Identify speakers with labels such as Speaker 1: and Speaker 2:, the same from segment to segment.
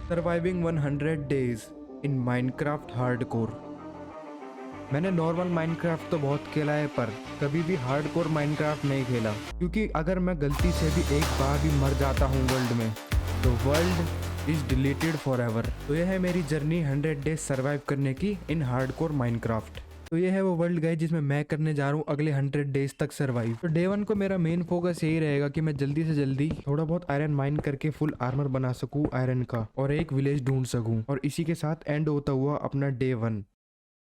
Speaker 1: Surviving 100 days in Minecraft hardcore. मैंने normal Minecraft तो बहुत खेला है पर कभी भी हार्डकोर माइनक्राफ्ट नहीं खेला, क्योंकि अगर मैं गलती से भी एक बार भी मर जाता हूँ वर्ल्ड में तो world is deleted for ever. तो यह है मेरी जर्नी 100 डेज सर्वाइव करने की इन हार्डकोर माइनक्राफ्ट। तो ये है वो वर्ल्ड गाइस जिसमें मैं करने जा रहा हूँ अगले 100 डेज तक सर्वाइव। तो डे 1 को मेरा मेन फोकस यही रहेगा कि मैं जल्दी से जल्दी थोड़ा बहुत आयरन माइन करके फुल आर्मर बना सकूँ आयरन का और एक विलेज ढूंढ सकूँ, और इसी के साथ एंड होता हुआ अपना डे 1।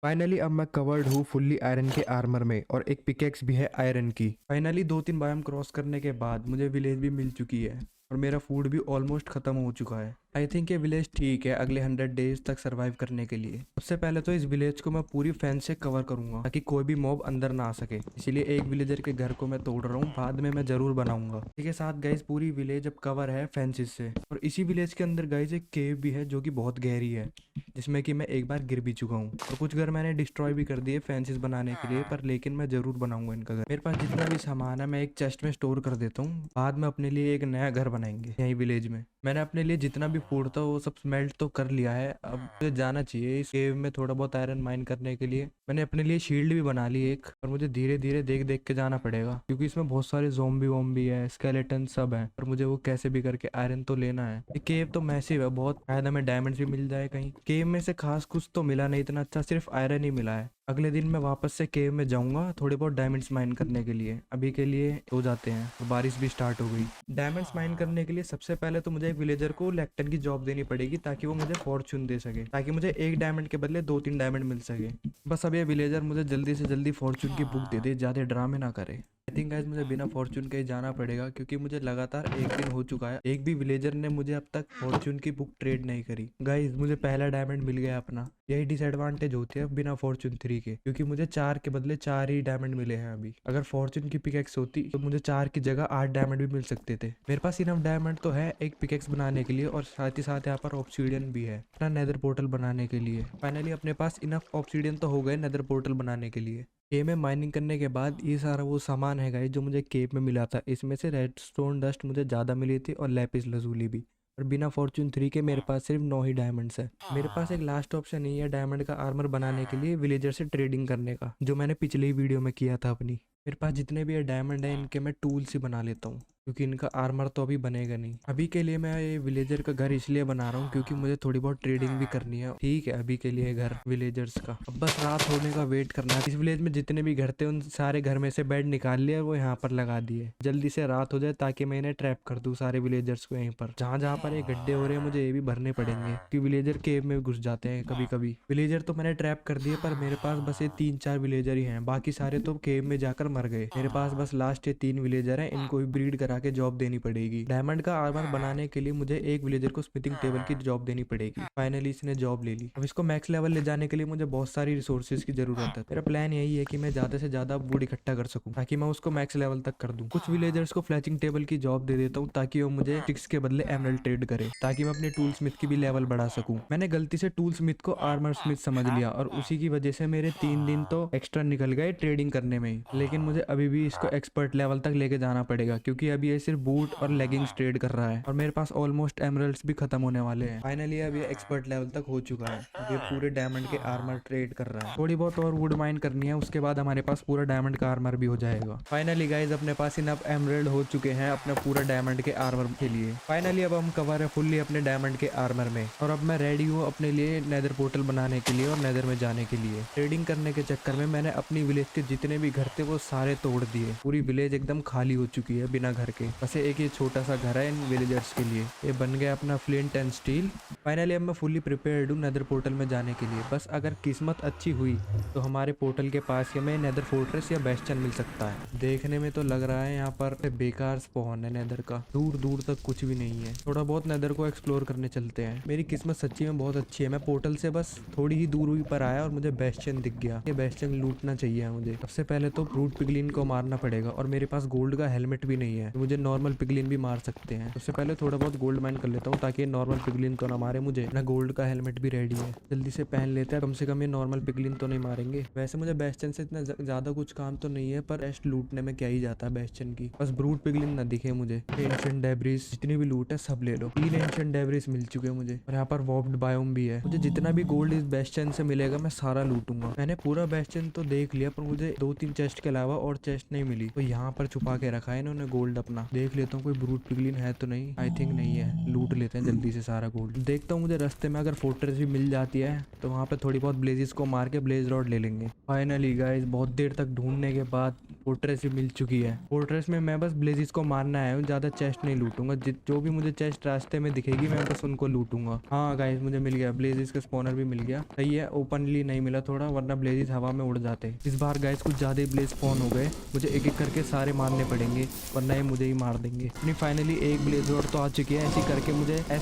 Speaker 1: फाइनली अब मैं कवर्ड हूँ फुल्ली आयरन के आर्मर में और एक पिकेक्स भी है आयरन की। फाइनली 2-3 बायम क्रॉस करने के बाद मुझे विलेज भी मिल चुकी है और मेरा फूड भी ऑलमोस्ट खत्म हो चुका है। आई थिंक ये विलेज ठीक है अगले 100 डेज तक सर्वाइव करने के लिए। सबसे पहले तो इस विलेज को मैं पूरी फेंस से कवर करूंगा ताकि कोई भी मॉब अंदर ना आ सके, इसीलिए एक विलेजर के घर को मैं तोड़ रहा हूँ, बाद में मैं जरूर बनाऊंगा। इसी के साथ गाइज पूरी विलेज अब कवर है फेंसिस से, और इसी विलेज के अंदर गाइज एक केव भी है जो कि बहुत गहरी है, जिसमें कि मैं एक बार गिर भी चुका हूँ। और कुछ घर मैंने डिस्ट्रॉय भी कर दिए फेंसिस बनाने के लिए, पर लेकिन मैं जरूर बनाऊंगा इनका घर। मेरे पास जितना भी सामान है मैं एक चेस्ट में स्टोर कर देता हूँ, बाद में अपने लिए एक नया घर बनाएंगे यही विलेज में। मैंने अपने लिए जितना भी फूड था वो सब स्मेल्ट तो कर लिया है, अब मुझे जाना चाहिए इस केव में थोड़ा बहुत आयरन माइन करने के लिए। मैंने अपने लिए शील्ड भी बना ली एक, और मुझे धीरे धीरे देख देख के जाना पड़ेगा क्योंकि इसमें बहुत सारे ज़ोंबी वोम्बी है, स्केलेटन सब है, और मुझे वो कैसे भी करके आयरन तो लेना है। ये केव तो मैसिव है बहुत, शायद हमें डायमंड्स भी मिल जाए कहीं। केव में से खास कुछ तो मिला नहीं इतना अच्छा, सिर्फ आयरन ही मिला है। अगले दिन मैं वापस से केव में जाऊंगा थोड़े बहुत डायमंड्स माइन करने के लिए। अभी के लिए हो जाते हैं, तो बारिश भी स्टार्ट हो गई। डायमंड्स माइन करने के लिए सबसे पहले तो मुझे एक विलेजर को लेक्टन की जॉब देनी पड़ेगी ताकि वो मुझे फॉर्चून दे सके, ताकि मुझे एक डायमंड के बदले 2-3 डायमंड मिल सके। बस अब ये विलेजर मुझे जल्दी से जल्दी फॉर्चून की बुक दे दे, ज्यादा ड्रामे ना करे। आई थिंक गाइस मुझे बिना फॉर्चून के ही जाना पड़ेगा क्योंकि मुझे लगातार एक दिन हो चुका है एक भी विलेजर ने मुझे अब तक फॉर्चून की बुक ट्रेड नहीं करी। गाइस मुझे पहला डायमंड मिल गया अपना, यही डिसएडवांटेज होती है बिना फॉर्चून 3 के, क्योंकि मुझे 4 के बदले 4 ही डायमंड मिले हैं अभी। अगर फॉर्चून की पिकेक्स होती तो मुझे 4 की जगह 8 डायमंड भी मिल सकते थे। मेरे पास इनफ डायमंड तो है एक पिकेक्स बनाने के लिए, और साथ ही साथ यहाँ पर ऑब्सीडियन भी है अपना नेदर पोर्टल बनाने के लिए। फाइनली अपने पास इनफ ऑब्सीडियन तो हो गए नेदर पोर्टल बनाने के लिए। केव में माइनिंग करने के बाद ये सारा वो सामान है गाइस जो मुझे केव में मिला था, इसमें से रेडस्टोन डस्ट मुझे ज़्यादा मिली थी और लैपिस लजूली भी। और बिना फॉर्चून 3 के मेरे पास सिर्फ 9 ही डायमंड्स है। मेरे पास एक लास्ट ऑप्शन ही है डायमंड का आर्मर बनाने के लिए विलेजर से ट्रेडिंग करने का, जो मैंने पिछले ही वीडियो में किया था अपनी। मेरे पास जितने भी ये डायमंड है इनके मैं टूल्स ही बना लेता हूँ, क्योंकि इनका आर्मर तो अभी बनेगा नहीं। अभी के लिए मैं ये विलेजर का घर इसलिए बना रहा हूँ क्योंकि मुझे थोड़ी बहुत ट्रेडिंग भी करनी है। ठीक है अभी के लिए घर विलेजर्स का, अब बस रात होने का वेट करना है। इस विलेज में जितने भी घर थे उन सारे घर में से बेड निकाल लिए और वो यहाँ पर लगा दिए, जल्दी से रात हो जाए ताकि मैं इन्हें ट्रैप कर दूँ सारे विलेजर्स को। यहीं पर जहाँ जहाँ पर ये गड्ढे हो रहे हैं मुझे ये भी भरने पड़ेंगे क्योंकि विलेजर केव में घुस जाते हैं कभी कभी। विलेजर तो मैंने ट्रैप कर दिए, पर मेरे पास बस ये 3-4 विलेजर ही हैं, बाकी सारे तो केव में जाकर मर गए। मेरे पास बस लास्ट ये 3 विलेजर हैं, इनको भी ब्रीड करा के जॉब देनी पड़ेगी। डायमंड का आर्मर बनाने के लिए मुझे एक विलेजर को स्मिथिंग टेबल की जॉब देनी पड़ेगी। फाइनली इसने जॉब ले ली। अब इसको मैक्स लेवल ले जाने के लिए मुझे बहुत सारी रिसोर्सेज की जरूरत है। मेरा प्लान यही है कि मैं ज्यादा से ज्यादा वुड इकट्ठा कर सकूं ताकि मैं उसको मैक्स लेवल तक कर दूं। कुछ विलेजर्स को फ्लैचिंग टेबल की जॉब दे देता हूँ ताकि वो मुझे स्टिक्स के बदले एमरल्ड ट्रेड करे, ताकि मैं अपने टूल स्मिथ की भी लेवल बढ़ा सकूं। मैंने गलती से टूल स्मिथ को आर्मर स्मिथ समझ लिया और उसी की वजह से मेरे 3 दिन तो एक्स्ट्रा निकल गए ट्रेडिंग करने में ही। लेकिन मुझे अभी भी इसको एक्सपर्ट लेवल तक लेके जाना पड़ेगा क्योंकि अभी ये सिर्फ बूट और लेगिंग्स ट्रेड कर रहा है और मेरे पास ऑलमोस्ट एमरल्ड्स भी खत्म होने वाले हैं। फाइनली अब ये एक्सपर्ट लेवल तक हो चुका है, अब ये पूरे डायमंड के आर्मर ट्रेड कर रहा है। थोड़ी बहुत और वुड माइन करनी है, उसके बाद हमारे पास पूरा डायमंड का आर्मर भी हो जाएगा। फाइनली गाइज अपने पास इनफ एमरल्ड हो चुके हैं अपना पूरा डायमंड के आर्मर के लिए। फाइनली अब हम कवर है फुल्ली अपने डायमंड के आर्मर में, और अब मैं रेडी हूँ अपने लिए नेदर पोर्टल बनाने के लिए और नेदर में जाने के लिए। ट्रेडिंग करने के चक्कर में मैंने अपनी विलेज के जितने भी घर थे वो सारे तोड़ दिए। पूरी विलेज एकदम खाली हो चुकी है बिना घर के, बस एक ये छोटा सा घर है इन विलेजर्स के लिए। ये बन गया अपना फ्लिंट एंड स्टील। फाइनली अब मैं फुल्ली प्रिपेयर्ड हूँ नेदर पोर्टल में जाने के लिए। बस अगर किस्मत अच्छी हुई तो हमारे पोर्टल के पास हमें नेदर फोर्ट्रेस या बेस्टन मिल सकता है। देखने में तो लग रहा है यहाँ पर बेकार स्पॉन है नेदर का, दूर दूर तक कुछ भी नहीं है। थोड़ा बहुत नेदर को एक्सप्लोर करने चलते हैं। मेरी किस्मत सच्ची में बहुत अच्छी है, मैं पोर्टल से बस थोड़ी ही दूर पर आया और मुझे बेस्टन दिख गया। ये बेस्टन लूटना चाहिए मुझे। सबसे पहले तो ब्रूट
Speaker 2: पिगलिन को मारना पड़ेगा और मेरे पास गोल्ड का हेलमेट भी नहीं है, तो मुझे नॉर्मल पिगलिन भी मार सकते हैं। उससे पहले थोड़ा बहुत गोल्ड माइन कर लेता हूँ ताकि नॉर्मल पिगलिन तो ना मारे मुझे। ना गोल्ड का हेलमेट भी रेडी है, जल्दी से पहन लेते हैं, कम से कम ये नॉर्मल पिगलिन तो नहीं मारेंगे। वैसे मुझे बेस्टन से इतना ज्यादा कुछ काम तो नहीं है, पर बेस्ट लूटने में क्या ही जाता है बेस्टन की, बस ब्रूट पिगलिन ना दिखे मुझे। एंशिएंट डेब्रिस जितनी भी लूट है सब ले लो, 3 एंशिएंट डेब्रिस मिल चुके हैं मुझे और यहाँ पर वॉर्प्ड बायोम भी है। मुझे जितना भी गोल्ड इस बेस्टन से मिलेगा मैं सारा लूटूंगा। मैंने पूरा बेस्टन तो देख लिया पर मुझे 2-3 चेस्ट के अलावा और चेस्ट नहीं मिली, तो यहाँ पर छुपा के रखा है इन्होंने गोल्ड अपना। देख लेता हूँ कोई ब्रूट पिगलिन है तो नहीं, आई थिंक नहीं है। लूट लेते हैं जल्दी से सारा गोल्ड। देखता हूँ मुझे रास्ते में अगर फोर्ट्रेस भी मिल जाती है तो वहाँ पे थोड़ी बहुत ब्लेजेस को मार के ब्लेज रॉड ले लेंगे। फाइनली गाइस बहुत देर तक ढूंढने के बाद फोर्ट्रेस भी मिल चुकी है। फोर्ट्रेस में मैं बस ब्लेजेस को मारना आया हूँ, ज्यादा चेस्ट नहीं लूटूंगा। जो भी मुझे चेस्ट रास्ते में दिखेगी मैं बस उनको लूटूंगा। हाँ गाइस मुझे मिल गया, ब्लेजेस का स्पॉनर भी मिल गया। सही है, ओपनली नहीं मिला थोड़ा, वरना ब्लेजेस हवा में उड़ जाते। इस बार गाइस कुछ ज्यादा ब्लेज स्पॉन हो गए, मुझे एक एक करके सारे मारने पड़ेंगे वरना ये मुझे ही मार देंगे। अपनी फाइनली एक ब्लेज रॉड तो आ चुकी है। ऐसे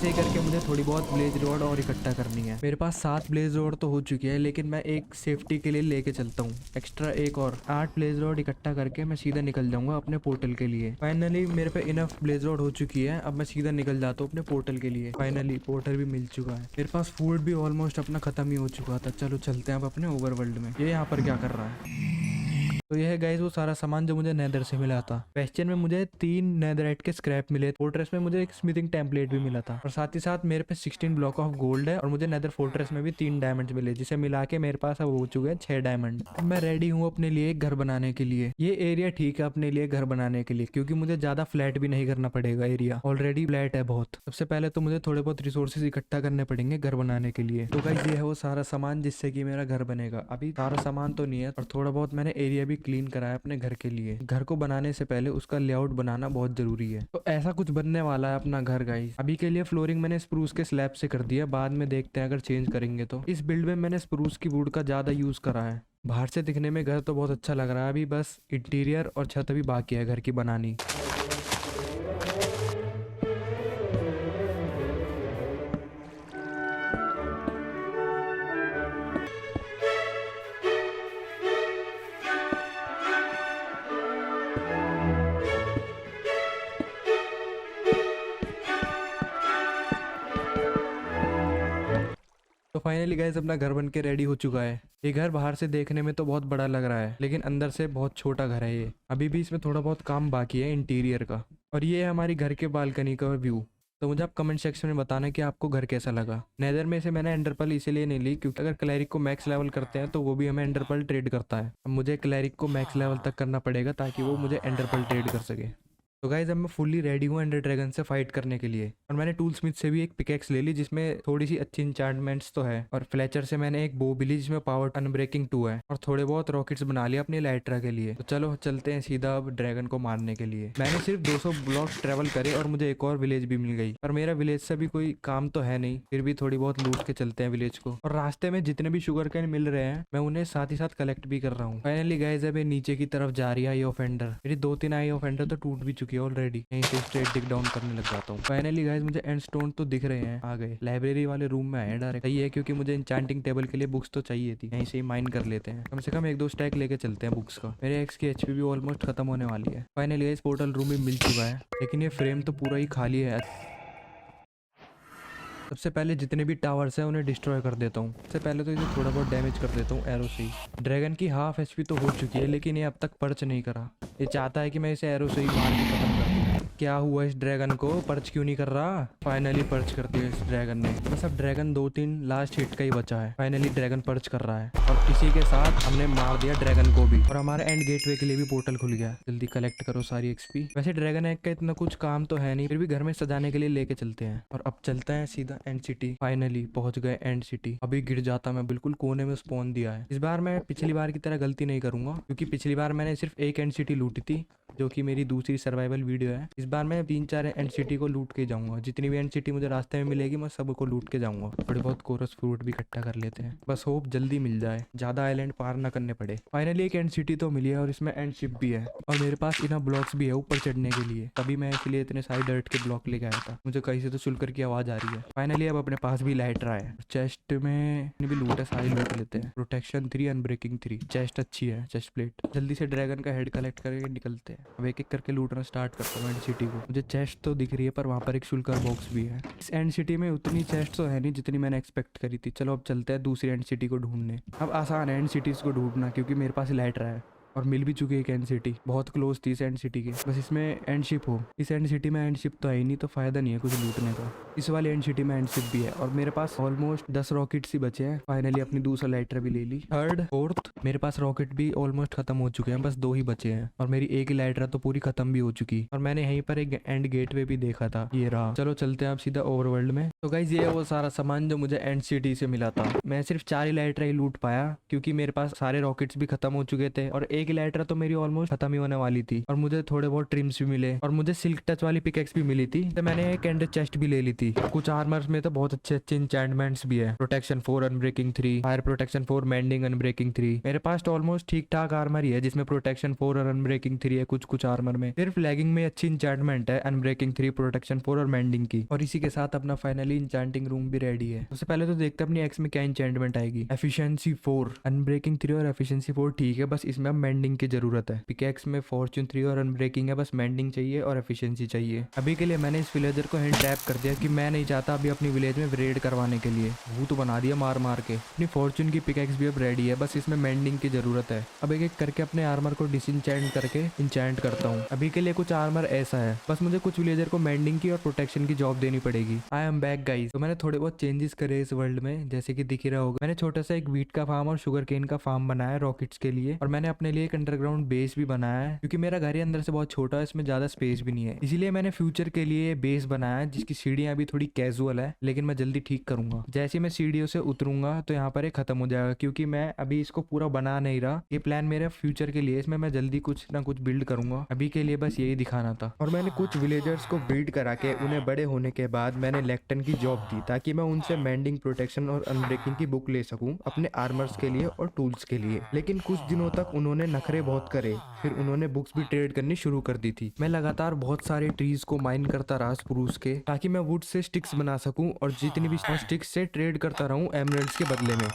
Speaker 2: ही करके मुझे थोड़ी बहुत ब्लेज रॉड और इकट्ठा करनी है। मेरे पास 7 ब्लेज रॉड तो हो चुकी है, लेकिन मैं एक सेफ्टी के लिए लेके चलता हूँ एक्स्ट्रा एक और 8 ब्लेज रॉड इकट्ठा करके मैं सीधा निकल जाऊंगा अपने पोर्टल के लिए। फाइनली मेरे पे इनफ ब्लेज रॉड हो चुकी है, अब मैं सीधा निकल जाता हूँ अपने पोर्टल के लिए। फाइनली पोर्टल भी मिल चुका है। मेरे पास फूड भी ऑलमोस्ट अपना खत्म ही हो चुका था। चलो चलते हैं अब अपने ओवरवर्ल्ड में। ये यहाँ पर क्या कर रहा है? तो यह है गाइस वो सारा सामान जो मुझे नेदर से मिला था। बेस्टियन में मुझे 3 नेदरराइट के स्क्रैप मिले, फोर्ट्रेस में मुझे एक स्मिथिंग टेम्पलेट भी मिला था और साथ ही साथ मेरे पे 16 ब्लॉक ऑफ गोल्ड है और मुझे नेदर फोर्ट्रेस में भी 3 डायमंड मिले, जिसे मिला के मेरे पास अब हो चुके हैं 6 डायमंड। अब मैं रेडी हूँ अपने लिए एक घर बनाने के लिए। ये एरिया ठीक है अपने लिए घर बनाने के लिए, क्योंकि मुझे ज्यादा फ्लैट भी नहीं करना पड़ेगा। एरिया ऑलरेडी फ्लैट है बहुत। सबसे पहले तो मुझे थोड़े बहुत रिसोर्सेज इकट्ठा करने पड़ेंगे घर बनाने के लिए। तो गाइस ये है वो सारा सामान जिससे कि मेरा घर बनेगा। अभी सारा सामान तो नहीं है और थोड़ा बहुत मैंने एरिया भी क्लीन करा है अपने घर के लिए। घर को बनाने से पहले उसका लेआउट बनाना बहुत जरूरी है। तो ऐसा कुछ बनने वाला है अपना घर गाइस। अभी के लिए फ्लोरिंग मैंने स्प्रूस के स्लैब से कर दिया, बाद में देखते हैं अगर चेंज करेंगे तो। इस बिल्ड में मैंने स्प्रूस की वुड का ज्यादा यूज करा है। बाहर से दिखने में घर तो बहुत अच्छा लग रहा है, अभी बस इंटीरियर और छत अभी बाकी है घर की बनानी। तो फाइनली गाइस अपना घर बन के रेडी हो चुका है। ये घर बाहर से देखने में तो बहुत बड़ा लग रहा है, लेकिन अंदर से बहुत छोटा घर है ये। अभी भी इसमें थोड़ा बहुत काम बाकी है इंटीरियर का। और ये है हमारी घर के बालकनी का व्यू। तो मुझे आप कमेंट सेक्शन में बताना कि आपको घर कैसा लगा। नेदर में से मैंने एंडरपल इसीलिए नहीं ली क्योंकि अगर क्लैरिक को मैक्स लेवल करते हैं तो वो भी हमें एंडरपल ट्रेड करता है। अब मुझे क्लैरिक को मैक्स लेवल तक करना पड़ेगा ताकि वो मुझे एंडरपल ट्रेड कर सके। तो गाइज अब मैं फुल्ली रेडी हूँ एंडर ड्रैगन से फाइट करने के लिए। और मैंने टूल स्मिथ से भी एक पिकेक्स ले ली जिसमें थोड़ी सी अच्छी इंचार्टमेंट्स तो है। और फ्लेचर से मैंने एक बो भी ली जिसमें पावर अनब्रेकिंग 2 है। और थोड़े बहुत रॉकेट्स बना लिया अपनी लाइट्रा के लिए। तो चलो चलते हैं सीधा अब ड्रैगन को मारने के लिए। मैंने सिर्फ 200 ब्लॉक ट्रेवल करे और मुझे एक और विलेज भी मिल गई। पर मेरा विलेज से भी कोई काम तो है नहीं, फिर भी थोड़ी बहुत लूट के चलते हैं विलेज को। और रास्ते में जितने भी शुगर कैन मिल रहे हैं मैं उन्हें साथ ही साथ कलेक्ट भी कर रहा हूँ। फाइनली गाइज अब नीचे की तरफ जा रही है आई ऑफेंडर। मेरी 2-3 आई ऑफेंडर तो टूट भी चुकी है ऑलरेडी। स्ट्रेट डिग डाउन करने लग जाता हूँ। फाइनली गाइस मुझे एंड स्टोन तो दिख रहे हैं। आ गए लाइब्रेरी वाले रूम में आए डायरेक्ट। सही है क्योंकि मुझे इंचांटिंग टेबल के लिए बुक्स तो चाहिए थी। यहीं से ही माइन कर लेते हैं, कम से कम 1-2 स्टैक लेके चलते हैं बुक्स का। मेरे एक्स की एचपी भी ऑलमोस्ट खत्म होने वाली है। फाइनली गाइस पोर्टल रूम भी मिल चुका है, लेकिन ये फ्रेम तो पूरा ही खाली है। सबसे पहले जितने भी टावर्स हैं उन्हें डिस्ट्रॉय कर देता हूँ। सबसे पहले तो इसे थोड़ा बहुत डैमेज कर देता हूँ एरो से ही। ड्रैगन की हाफ एचपी तो हो चुकी है, लेकिन ये अब तक पर्च नहीं करा। ये चाहता है कि मैं इसे एरो से ही मार के खत्म कर दूँ। क्या हुआ इस ड्रैगन को, पर्च क्यों नहीं कर रहा? फाइनली पर्च कर दिया इस ड्रैगन ने। बस अब ड्रैगन 2-3 लास्ट हिट का ही बचा है। फाइनली ड्रैगन पर्च कर रहा है और इसी के साथ हमने मार दिया ड्रैगन को भी। और हमारे एंड गेटवे के लिए भी पोर्टल खुल गया। जल्दी कलेक्ट करो सारी एक्सपी। वैसे ड्रैगन एग का इतना कुछ काम तो है नहीं, फिर भी घर में सजाने के लिए लेके चलते हैं। और अब चलते हैं सीधा एंड सिटी। फाइनली पहुंच गए एंड सिटी। अभी गिर जाता मैं बिल्कुल कोने में स्पॉन दिया है। इस बार मैं पिछली बार की तरह गलती नहीं करूंगा, क्योंकि पिछली बार मैंने सिर्फ एक एंड सिटी लूटी थी जो कि मेरी दूसरी सर्वाइवल वीडियो है। इस बार मैं 3-4 एंड सिटी को लूट के जाऊंगा। जितनी भी एंड सिटी मुझे रास्ते में मिलेगी मैं सबको लूट के जाऊंगा। थोड़ी बहुत कोरस फ्रूट भी इकट्ठा कर लेते हैं, बस होप जल्दी मिल जाए, ज्यादा आइलैंड पार ना करने पड़े। फाइनली एक एंड सिटी तो मिली है और इसमें एंड शिप भी है और मेरे पास इनफ ब्लॉक्स भी है ऊपर चढ़ने के लिए। तभी मैं इसलिए इतने सारे डर्ट के ब्लॉक लेके आया था। मुझे कहीं से तो चुलकर की आवाज आ रही है। फाइनली अब अपने पास भी लाइटर है। चेस्ट में भी लूट है, सारी लूट लेते हैं। प्रोटेक्शन 3, अनब्रेकिंग 3, चेस्ट अच्छी है, चेस्ट प्लेट। जल्दी से ड्रैगन का हेड कलेक्ट करके निकलते हैं। अब एक एक करके लूटना स्टार्ट करता हूँ एंड सिटी को। मुझे चेस्ट तो दिख रही है पर वहाँ पर एक शुल्कर बॉक्स भी है। इस एंड सिटी में उतनी चेस्ट तो है नहीं जितनी मैंने एक्सपेक्ट करी थी। चलो अब चलते हैं दूसरी एंड सिटी को ढूंढने। अब आसान है एंड सिटीज को ढूंढना क्योंकि मेरे पास लाइटर है और मिल भी चुकी है एक एंड सिटी। बहुत क्लोज थी इस एंड सिटी के, बस इसमें एंड शिप हो। इस एंड सिटी में एंड शिप तो है ही नहीं, तो फायदा नहीं है कुछ लूटने का। इस वाली एंड सिटी में एंड शिप भी है और मेरे पास ऑलमोस्ट 10 रॉकेट्स ही बचे हैं। फाइनली अपनी दूसरा लाइटर भी ले ली। थर्ड फोर्थ मेरे पास रॉकेट भी ऑलमोस्ट खत्म हो चुके हैं, बस 2 ही बचे हैं और मेरी एक ही लाइटर तो पूरी खत्म भी हो चुकी। और मैंने यहीं पर एक एंड गेटवे भी देखा था, ये रहा। चलो चलते हैं आप सीधा ओवरवर्ल्ड में। तो गाइस ये है वो सारा सामान जो मुझे एंड सिटी से मिला था। मैं सिर्फ 4 ही लाइटर ही लूट पाया क्योंकि मेरे पास सारे रॉकेट्स भी खत्म हो चुके थे और एक ही लाइटर तो मेरी ऑलमोस्ट खत्म ही होने वाली थी। और मुझे थोड़े बहुत ट्रिम्स भी मिले और मुझे सिल्क टच वाली पिकेक्स भी मिली थी। तो मैंने एक एंड चेस्ट भी ले ली थी। कुछ आर्मर्स में तो बहुत अच्छे अच्छे इंचेंटमेंट्स भी है। Protection 4, unbreaking 3, fire protection 4, mending, unbreaking 3। मेरे पास तो ऑलमोस्ट ठीक ठाक आर्मर ही है जिसमें प्रोटेक्शन 4 और अनब्रेकिंग 3 है। कुछ आर्मर में सिर्फ लैगिंग में अच्छी इंचेंटमेंट है, अनब्रेकिंग 3, प्रोटेक्शन 4 और मेंडिंग की। और इसी के साथ अपना फाइनली इंचेंटिंग रूम भी रेडी है। सबसे पहले तो देखते हैं अपनी एक्स में क्या इंचेंटमेंट आएगी। एफिशिएंसी 4, अनब्रेकिंग 3 और एफिशिएंसी 4 ठीक है, बस इसमें अब मेंडिंग की जरूरत है। पिकेक्स में फॉर्च्यून 3 और अनब्रेकिंग है, बस मेंडिंग चाहिए और एफिशिएंसी चाहिए। अभी के लिए मैंने इस विलेजर को हैंड टैप कर दिया कि मैं नहीं चाहता अभी अपनी विलेज में रेड करवाने के लिए। भूत बना दिया मार मार के। अपनी फॉर्च्यून की पिकेक्स भी अब रेडी है, बस इसमें मेंडिंग की जरूरत है। अब एक एक करके अपने आर्मर को डिसइंचेंट करके इंचेंट करता हूँ। अभी के लिए कुछ आर्मर ऐसा है, बस मुझे कुछ विलेजर को मेंडिंग की और प्रोटेक्शन की जॉब देनी पड़ेगी। I am back guys. तो मैंने थोड़े बहुत चेंजेस करे इस वर्ल्ड में, जैसे कि दिख ही रहा होगा। मैंने छोटा सा एक वीट का फार्म और शुगर केन का फार्म बनाया रॉकेट्स के लिए और मैंने अपने लिए एक अंडरग्राउंड बेस भी बनाया है क्योंकि मेरा घर ही अंदर से बहुत छोटा है, इसमें ज्यादा स्पेस भी नहीं है। इसीलिए मैंने फ्यूचर के लिए बेस बनाया है जिसकी सीढ़ियां अभी थोड़ी कैजुअल है, लेकिन मैं जल्दी ठीक करूंगा। जैसे मैं सीढ़ियों से उतरूंगा तो यहाँ पर ये खत्म हो जाएगा क्योंकि मैं अभी इसको पूरा बना नहीं रहा। ये प्लान मेरे फ्यूचर के लिए, इसमें मैं जल्दी कुछ ना कुछ बिल्ड करूंगा। अभी के लिए बस यही दिखाना था।
Speaker 1: और मैंने कुछ विलेजर्स को ब्रीड करा के उन्हें बड़े होने के बाद मैंने लेक्टन की जॉब दी ताकि मैं उनसे मेंडिंग, प्रोटेक्शन और अनब्रेकिंग की बुक ले सकूं अपने आर्मर्स के लिए और टूल्स के लिए। लेकिन कुछ दिनों तक उन्होंने नखरे बहुत करे, फिर उन्होंने बुक्स भी ट्रेड करनी शुरू कर दी थी। मैं लगातार बहुत सारे ट्रीज को माइन करता रहा स्प्रूस के ताकि मैं वुड से स्टिक्स बना सकूं और जितनी भी स्टिक्स से ट्रेड करता रहूं एमरल्ड्स के बदले में।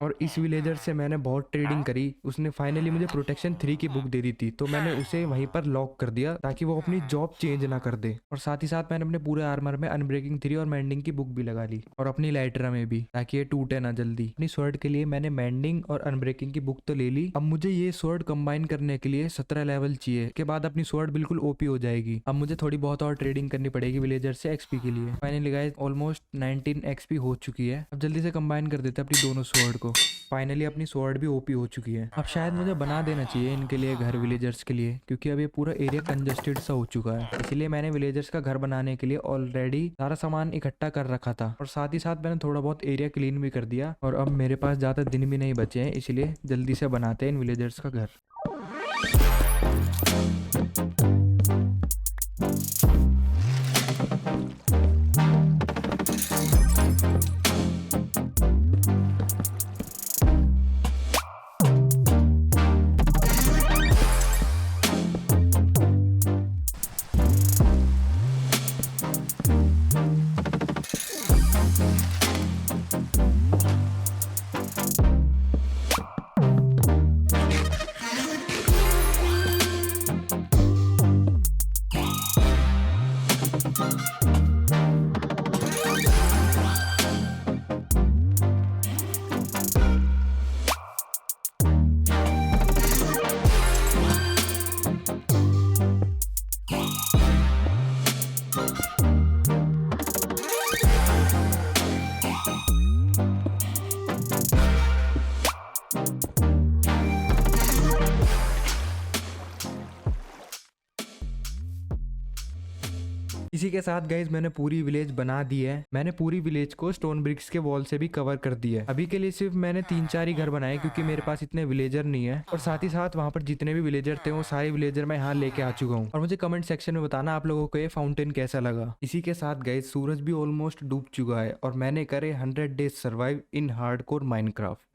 Speaker 1: और इस विलेजर से मैंने बहुत ट्रेडिंग करी। उसने फाइनली मुझे प्रोटेक्शन 3 की बुक दे दी थी, तो मैंने उसे वहीं पर लॉक कर दिया ताकि वो अपनी जॉब चेंज ना कर दे। और साथ ही साथ मैंने अपने पूरे आर्मर में अनब्रेकिंग 3 और मेंडिंग की बुक भी लगा ली और अपनी लाइटर में भी, ताकि ये टूटे ना जल्दी। अपनी स्वॉर्ड के लिए मैंने मेंडिंग और अनब्रेकिंग की बुक तो ले ली। अब मुझे ये स्वॉर्ड कंबाइन करने के लिए 17 लेवल चाहिए। के बाद अपनी स्वॉर्ड बिल्कुल ओपी हो जाएगी। अब मुझे थोड़ी बहुत और ट्रेडिंग करनी पड़ेगी विलेजर से एक्सपी के लिए। फाइनली गाइस ऑलमोस्ट 19 एक्सपी हो चुकी है। अब जल्दी से कंबाइन कर देते हैं अपनी दोनों स्वॉर्ड को। फाइनली अपनी स्वॉर्ड भी ओपी हो चुकी है। अब शायद मुझे बना देना चाहिए इनके लिए घर, विलेजर्स के लिए, क्योंकि अब ये पूरा एरिया कंजस्टेड सा हो चुका है। इसलिए मैंने विलेजर्स का घर बनाने के लिए ऑलरेडी सारा सामान इकट्ठा कर रखा था और साथ ही साथ मैंने थोड़ा बहुत एरिया क्लीन भी कर दिया। और अब मेरे पास ज्यादा दिन भी नहीं बचे हैं, इसलिए जल्दी से बनाते हैं इन विलेजर्स का घर। इसी के साथ गाइज मैंने पूरी विलेज बना दी है। मैंने पूरी विलेज को स्टोन ब्रिक्स के वॉल से भी कवर कर दिया है। अभी के लिए सिर्फ मैंने 3-4 ही घर बनाए क्योंकि मेरे पास इतने विलेजर नहीं है, और साथ ही साथ वहाँ पर जितने भी विलेजर थे वो सारे विलेजर मैं यहाँ लेके आ चुका हूँ। और मुझे कमेंट सेक्शन में बताना आप लोगों को ये फाउंटेन कैसा लगा। इसी के साथ गाइज सूरज भी ऑलमोस्ट डूब चुका है और मैंने करे 100 days survive in hardcore Minecraft.